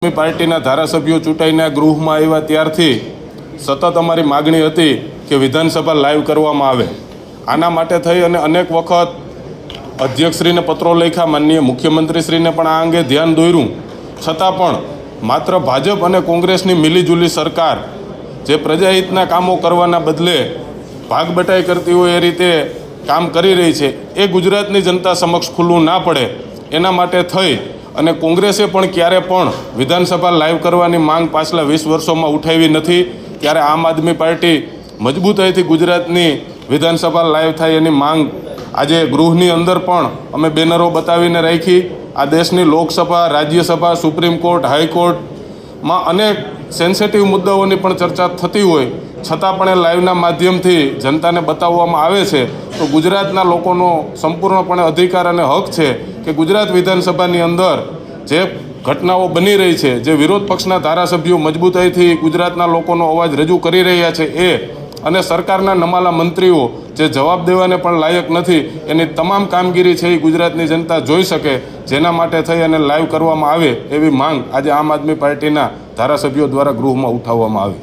પાર્ટીના ધારાસભ્યો ચૂંટાઈને ગૃહમાં આવ્યા ત્યારથી સતત અમારી માગણી હતી કે વિધાનસભા લાઈવ કરવામાં આવે। આના માટે થઈ અને અનેક વખત અધ્યક્ષશ્રીને પત્રો લખ્યા, માનનીય મુખ્યમંત્રીશ્રીને પણ આ અંગે ધ્યાન દોર્યું, છતાં પણ માત્ર ભાજપ અને કોંગ્રેસની મિલીજુલી સરકાર જે પ્રજાહિતના કામો કરવાના બદલે ભાગબટાઈ કરતી હોય એ રીતે કામ કરી રહી છે, એ ગુજરાતની જનતા સમક્ષ ખુલ્લું ના પડે એના માટે થઈ અને કોંગ્રેસે પણ ક્યારે પણ વિધાનસભા લાઈવ કરવાની માંગ પાછલા 20 વર્ષોમાં ઉઠાવી નથી। ત્યારે આમ આદમી પાર્ટી મજબૂતાઈથી ગુજરાતની વિધાનસભા લાઈવ થાય એની માંગ આજે ગૃહની અંદર પણ અમે બેનરો બતાવીને રાખી। આ દેશની લોકસભા, રાજ્યસભા, સુપ્રીમ કોર્ટ, હાઈકોર્ટમાં અનેક સેન્સિટિવ મુદ્દાઓની પણ ચર્ચા થતી હોય છતાં પણ એ લાઈવના માધ્યમથી જનતાને બતાવવામાં આવે છે, તો ગુજરાતના લોકોનો સંપૂર્ણપણે અધિકાર અને હક છે કે ગુજરાત વિધાનસભાની અંદર જે ઘટનાઓ બની રહી છે, જે વિરોધ પક્ષના ધારાસભ્યો મજબૂતાઈથી ગુજરાતના લોકોનો અવાજ રજૂ કરી રહ્યા છે એ અને સરકારના નમાલા મંત્રીઓ જે જવાબ દેવાને પણ લાયક નથી, એની તમામ કામગીરી છે એ ગુજરાતની જનતા જોઈ શકે, જેના માટે થઈ અને લાઈવ કરવામાં આવે એવી માંગ આજે આમ આદમી પાર્ટીના ધારાસભ્યો દ્વારા ગૃહમાં ઉઠાવવામાં આવી।